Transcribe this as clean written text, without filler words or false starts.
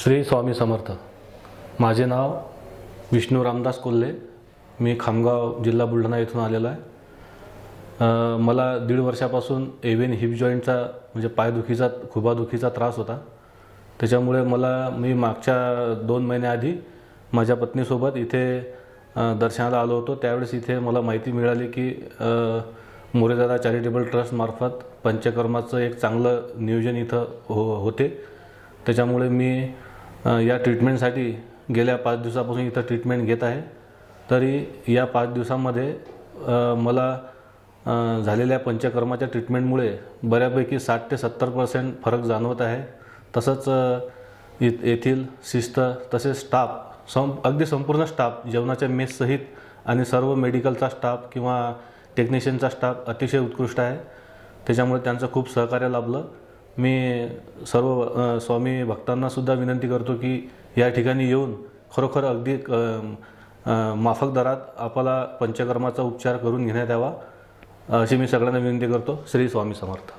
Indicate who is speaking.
Speaker 1: श्री स्वामी समर्थ। माझे नाव विष्णू रामदास कोल्हे। मी खामगाव जिल्हा बुलढाणा येथून आलेलो आहे। मला 1.5 वर्षापासून एव्हियन हिप जॉईंटचा म्हणजे पायदुखीचा खुबादुखीचा त्रास होता। त्याच्यामुळे मी मागच्या 2 महिन्याआधी माझ्या पत्नीसोबत इथे दर्शनाला आलो होतो। त्यावेळेस इथे मला माहिती मिळाली की मोरेदादा चॅरिटेबल ट्रस्ट मार्फत पंचकर्माचं एक चांगलं नियोजन इथं होते। त्याच्यामुळे मी या ट्रीटमेंटसाठी गेल्या 5 दिवसापासून इथं ट्रीटमेंट घेत आहे। तरी या 5 दिवसांमध्ये मला झालेल्या पंचकर्माच्या ट्रीटमेंटमुळे बऱ्यापैकी 60 ते 70% फरक जाणवत आहे। तसंच येथील शिस्त तसेच स्टाफ अगदी संपूर्ण स्टाफ जेवणाच्या मेससहित आणि सर्व मेडिकलचा स्टाफ किंवा टेक्निशियनचा स्टाफ अतिशय उत्कृष्ट आहे। त्याच्यामुळे त्यांचं खूप सहकार्य लाभलं। मी सर्व स्वामी भक्तांना सुद्धा विनंती करतो की या ठिकाणी येऊन खरोखर अगदी माफक दरात आपला पंचकर्माचा उपचार करून घेण्यात यावा अशी मी सगळ्यांना विनंती करतो। श्री स्वामी समर्थ।